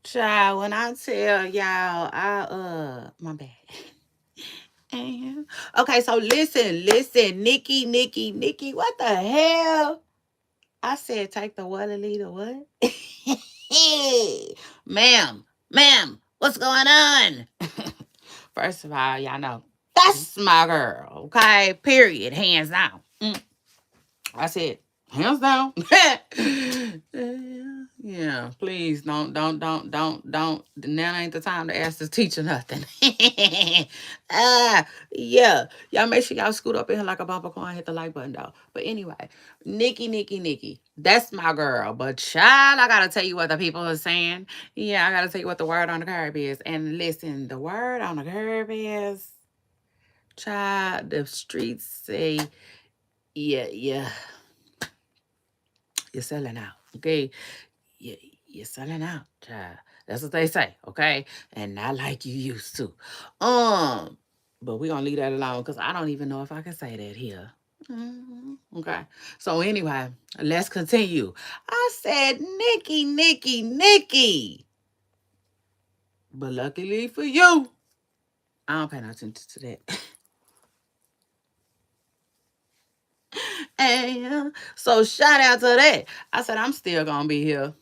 Child, when I tell y'all, my bad. And- Okay, so listen, Nikki, what the hell? I said, take the what and lead the what? Ma'am, what's going on? First of all, y'all know that's my girl, okay? Period, hands down. I said, hands down. Yeah, please don't. Now ain't the time to ask the teacher nothing. Yeah. Y'all make sure y'all scoot up in here like a bumper car and hit the like button though. But anyway, Nikki, that's my girl. But child, I gotta tell you what the people are saying. Yeah, I gotta tell you what the word on the curb is. And listen, the word on the curb is, child, the streets say, yeah, you're selling out. Okay. You, you're selling out, child. That's what they say, okay? And not like you used to. Um, but we're gonna leave that alone because I don't even know if I can say that here. Okay. So anyway, let's continue. I said, Nikki. But luckily for you, I don't pay no attention to that. And so shout out to that. I said, I'm still gonna be here.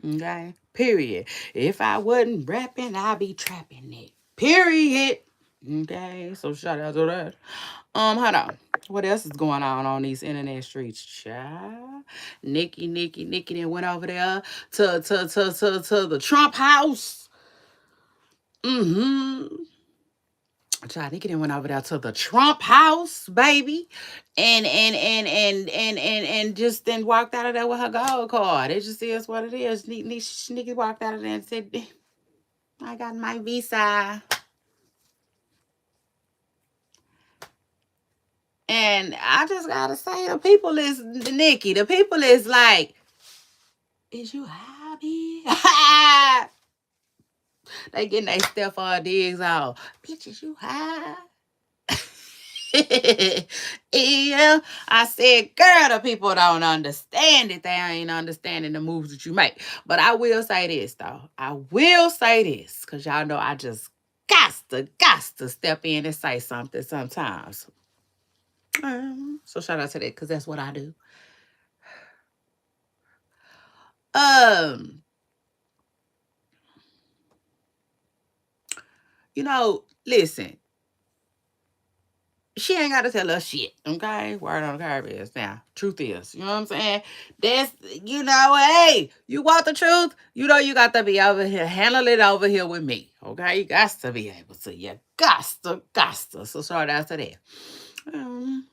Okay. Period. If I wasn't rapping, I'd be trapping it. Period. Okay. So shout out to that. Hold on. What else is going on these internet streets, child? Nikki then went over there to the Trump house. Mm-hmm. Child, Nikki then went over there to the Trump house, baby, and just then walked out of there with her gold card. It just is what it is. Nikki walked out of there and said, "I got my visa." And I just gotta say, the people is Nikki. The people is like, "Is you happy?" They getting their Stephon Diggs out. Bitches, you high? Yeah, I said, girl, the people don't understand it. They ain't understanding the moves that you make. But I will say this, though. I will say this, because y'all know I just got to step in and say something sometimes. So shout out to that, because that's what I do. Um, listen, she ain't got to tell us shit, okay? Word on the curb is now. Truth is, you know what I'm saying? That's, hey, you want the truth? You got to be over here, handle it over here with me, okay? You got to be able to. You got to. So shout out to that. Um,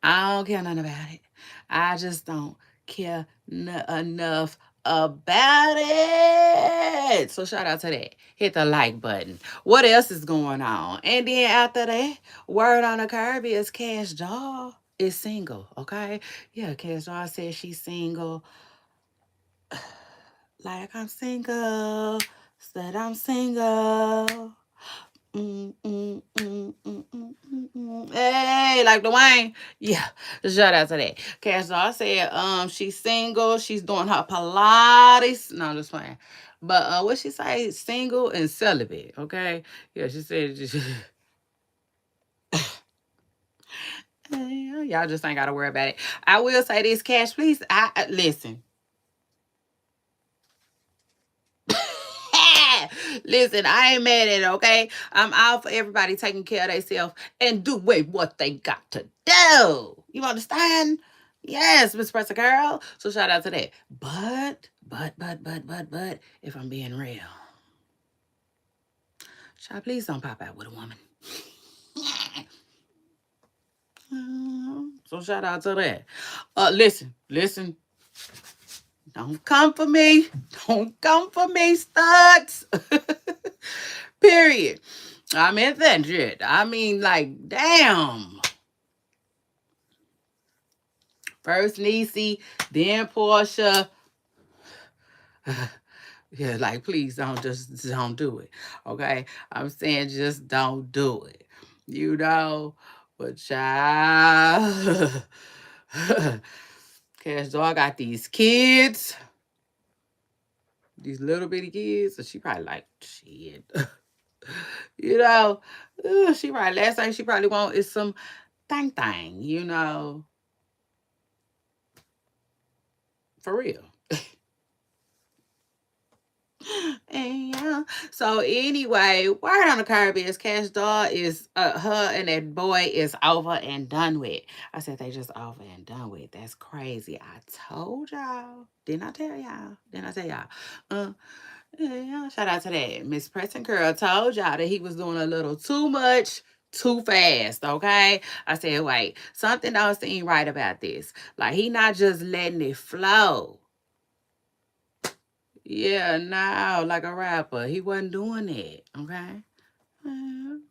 I don't care nothing about it. I just don't care enough about it. So shout out to that. Hit the like button. What else is going on? And then after that, word on the curb is Cash Doll is single. Okay. Yeah, Cash Doll says she's single. Like I'm single. Said I'm single. Hey, like Dwayne. Yeah, shout out to that. Cash Doll said she's single, she's doing her Pilates. No, I'm just playing. But what she say? Single and celibate, okay? Yeah, she said y'all just ain't gotta worry about it. I will say this, Cash, please. Listen. Listen, I ain't mad at it, okay? I'm out for everybody taking care of themselves and doing what they got to do. You understand? Yes, Miss Presser Girl. So shout out to that. But, if I'm being real, child, please don't pop out with a woman. So shout out to that. Listen. Don't come for me. Don't come for me, studs. Period. I mean that shit. I mean, like, damn. First Niecy, then Portia. Yeah, like, please don't do it. Okay? I'm saying just don't do it. But child. Cash Dog got these kids, these little bitty kids, so she probably like shit. you know, she probably last thing she probably want is some thing, for real. And yeah. So anyway, word on the curb is Cash Doll is her and that boy is over and done with. I said they just over and done with. That's crazy. I told y'all. Didn't I tell y'all? Didn't I tell y'all? Uh, yeah, shout out to that. Miss Preston Curl told y'all that he was doing a little too much. Too fast, okay? I said, wait, something don't seem right about this. Like he not just letting it flow. Yeah, no, like a rapper. He wasn't doing it, okay? Mhm.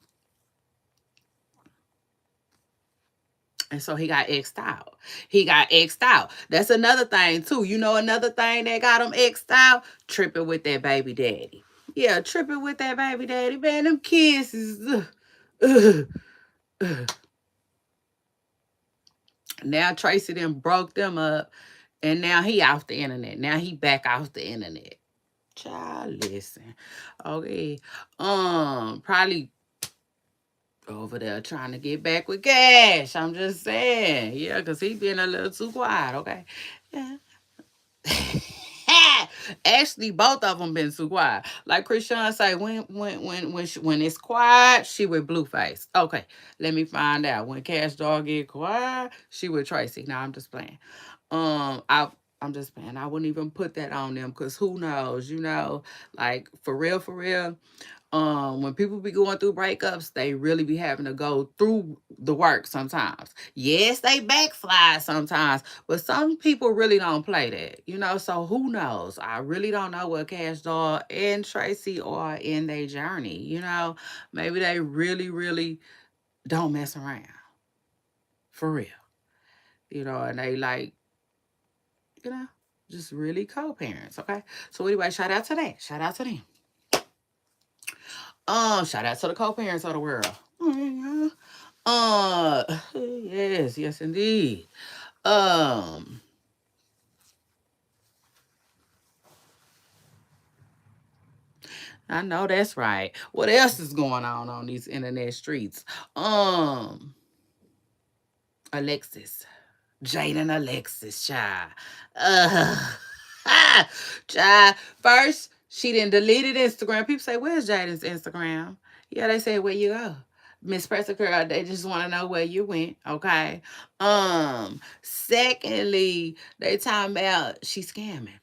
And so he got X'd out. He got X'd out. That's another thing, too. You know another thing that got him X'd out? Tripping with that baby daddy. Yeah, tripping with that baby daddy. Man, them kids is... Now Tracy then broke them up, and now he off the internet. Now he back off the internet. Child, listen. Okay. Probably over there trying to get back with Cash. I'm just saying. Yeah, because he been a little too quiet, okay? Yeah. Actually, both of them been too quiet. Like Krishan say, when it's quiet, she with Blueface. Okay, let me find out. When Cash Dog get quiet, she with Tracy. Now I'm just playing. I'm just playing. I wouldn't even put that on them because who knows, like for real, when people be going through breakups, they really be having to go through the work sometimes. Yes, they backslide sometimes, but some people really don't play that, so who knows? I really don't know what Cash Doll and Tracy are in their journey. Maybe they really, really don't mess around. For real. And they like, you know, just really co-parents, okay? So anyway, shout out to that. Shout out to them. Shout out to the co-parents of the world. Yes, indeed. Um, I know that's right. What else is going on these internet streets? Alexis. Jaidyn Alexis, child. Child. First, she didn't deleted Instagram. People say, where's Jaidyn's Instagram? Yeah, they say, where you go? Miss Presser Girl, they just want to know where you went, okay? Secondly, they talking about she scamming.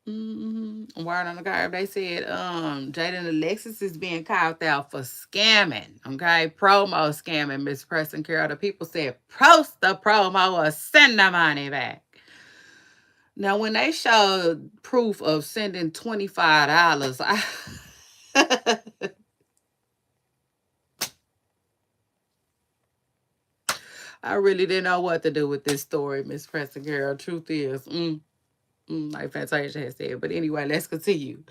Word on the curb, they said Jaidyn Alexis is being called out for scamming, okay? Promo scamming, Miss Preston Carol. The people said post the promo or send the money back. Now, when they showed proof of sending $25, I really didn't know what to do with this story, Miss Preston Carol. Truth is, like Fantasia has said. But anyway, let's continue.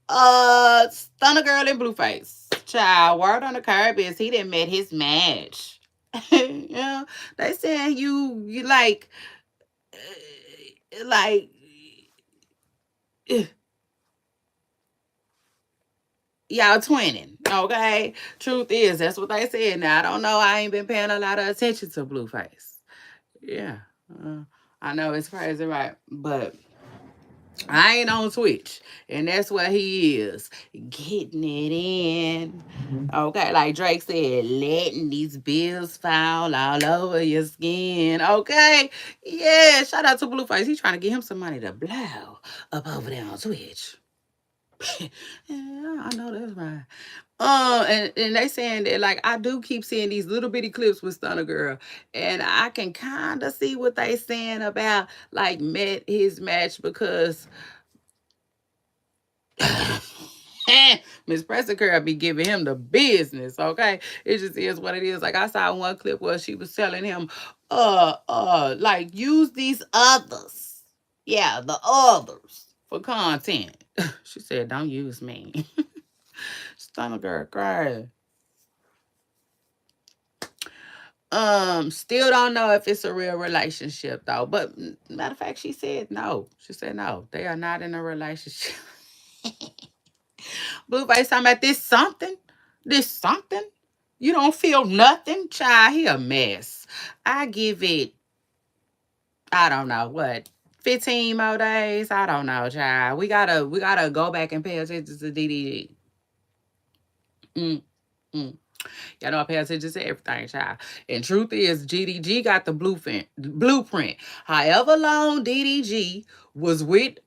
Stunner Girl in Blueface. Child, word on the curb is he didn't met his match. They saying you like y'all twinning, okay? Truth is, that's what they said. Now I don't know. I ain't been paying a lot of attention to Blueface. Yeah, I know it's crazy, right? But I ain't on Twitch, and that's where he is, getting it in. Okay, like Drake said, letting these bills fall all over your skin. Okay, yeah. Shout out to Blueface. He's trying to get him some money to blow up over there on Twitch. Yeah, I know that's right. And they saying that like I do keep seeing these little bitty clips with Stunner Girl, and I can kind of see what they saying about like met his match because Miss Preston Curl be giving him the business, okay? It just is what it is. Like I saw one clip where she was telling him, like use these others. Yeah, the others for content. She said, don't use me. Stunner Girl crying. Still don't know if it's a real relationship though. But matter of fact, she said no. She said no. They are not in a relationship. Blueface talking about this something. This something. You don't feel nothing, child. He a mess. I give it, I don't know what, 15 more days. I don't know, child. We gotta go back and pay attention to DDD. Mm, mm. Y'all know I pay attention to everything, child. And truth is, GDG got the blueprint. Blueprint. However long DDG was with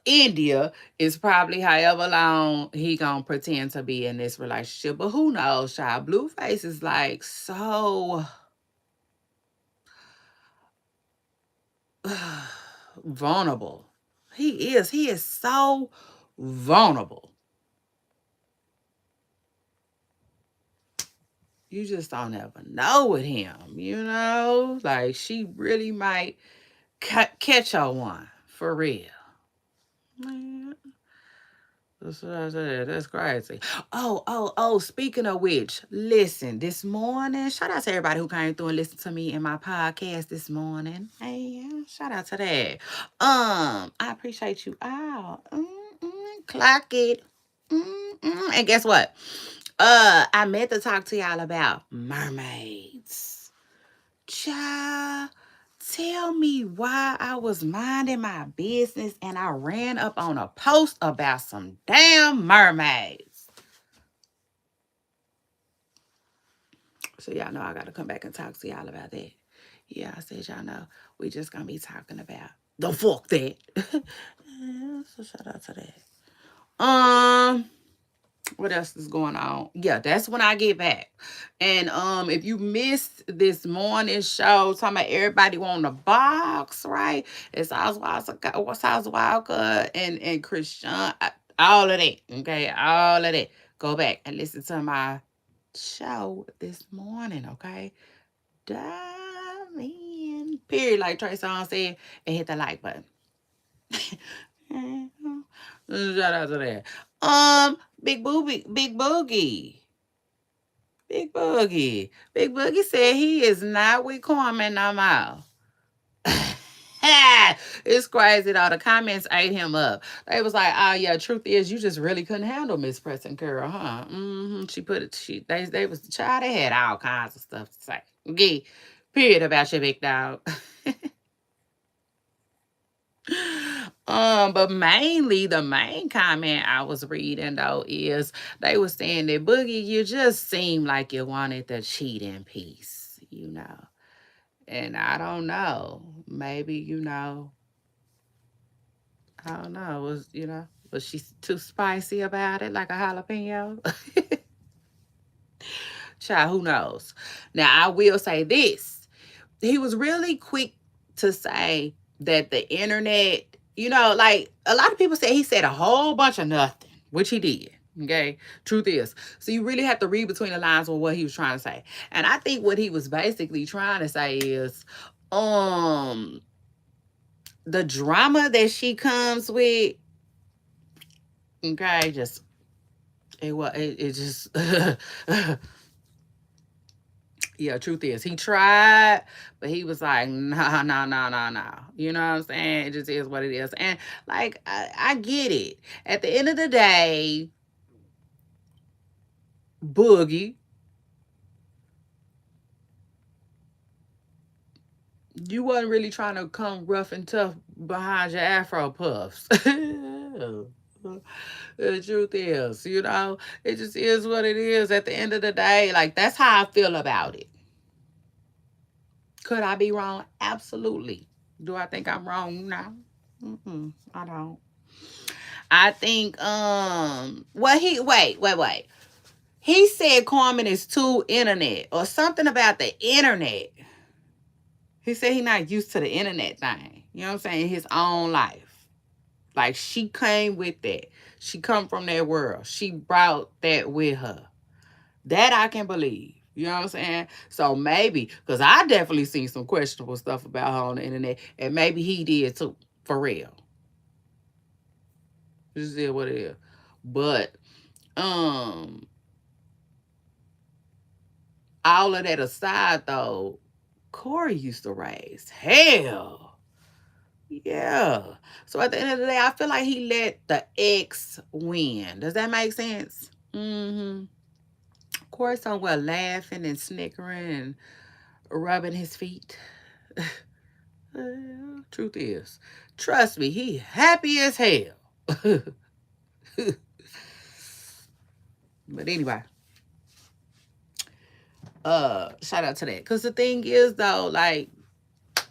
India is probably however long he gonna pretend to be in this relationship. But who knows, child? Blueface is like so vulnerable. He is. He is so vulnerable. You just don't ever know with him, you know? Like, she really might catch her one. For real. Man, that's what I said. That's crazy. Oh, speaking of which, listen, this morning, shout out to everybody who came through and listened to me in my podcast this morning. Hey, shout out to that. I appreciate you all. Clock it. And guess what? I meant to talk to y'all about mermaids. Child, tell me why I was minding my business and I ran up on a post about some damn mermaids. So y'all know I gotta come back and talk to y'all about that. Yeah, I said y'all know we just gonna be talking about the fuck that. Yeah, so shout out to that. What else is going on? Yeah, that's when I get back. And if you missed this morning show, talking about everybody want a box, right? It's Walker and Christian, all of that. Okay, all of that. Go back and listen to my show this morning. Okay, dive in. Period, like Trey Songz said, and hit the like button. Shout out to that. Big Boogie, Big Boogie. Big Boogie. Big Boogie said he is not with Kwame no more. It's crazy though. The comments ate him up. They was like, "Oh yeah, truth is, you just really couldn't handle Miss Preston Curl, huh?" She put it. They was the child. They had all kinds of stuff to say. Okay, period about your big dog. But mainly the main comment I was reading though is they were saying that Boogie, you just seem like you wanted the cheating piece, you know. And I don't know. Maybe, I don't know. Was she too spicy about it, like a jalapeno? Child, who knows? Now I will say this. He was really quick to say that the internet, like a lot of people say he said a whole bunch of nothing, which he did. Okay. Truth is. So you really have to read between the lines on what he was trying to say. And I think what he was basically trying to say is, the drama that she comes with, okay, just it just yeah, truth is, he tried, but he was like, no, no, no, no, no. You know what I'm saying? It just is what it is. And, like, I get it. At the end of the day, Boogie, you wasn't really trying to come rough and tough behind your Afro puffs. The truth is, it just is what it is. At the end of the day, like, that's how I feel about it. Could I be wrong? Absolutely. Do I think I'm wrong? No. I don't. I think well, wait. He said Carmen is too internet or something about the internet. He said he not used to the internet thing. You know what I'm saying? His own life. Like, she came with that. She come from that world. She brought that with her. That I can believe. You know what I'm saying? So maybe, because I definitely seen some questionable stuff about her on the internet, and maybe he did too, for real. This is what it is. But, um, All of that aside, though, Corey used to raise hell. Yeah. So at the end of the day, I feel like he let the ex win. Does that make sense? Mm-hmm. Corey somewhere laughing and snickering and rubbing his feet. Truth is, trust me, he happy as hell. But anyway, shout out to that. Cause the thing is though, like,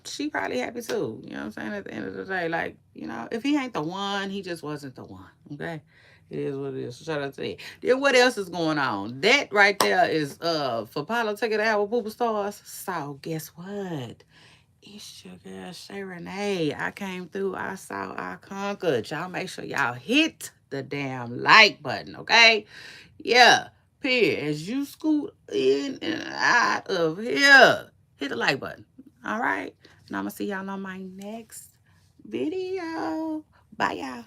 she probably happy too. You know what I'm saying? At the end of the day, like, if he ain't the one, he just wasn't the one. Okay? It is what it is. So shout out to that. Then what else is going on? That right there is for Paula taking it out with Poopa Stars. So guess what? It's your girl Shay Renee. I came through, I saw, I conquered. Y'all make sure y'all hit the damn like button, okay? Yeah. Period. As you scoot in and out of here, hit the like button. All right. And I'm gonna see y'all on my next video. Bye, y'all.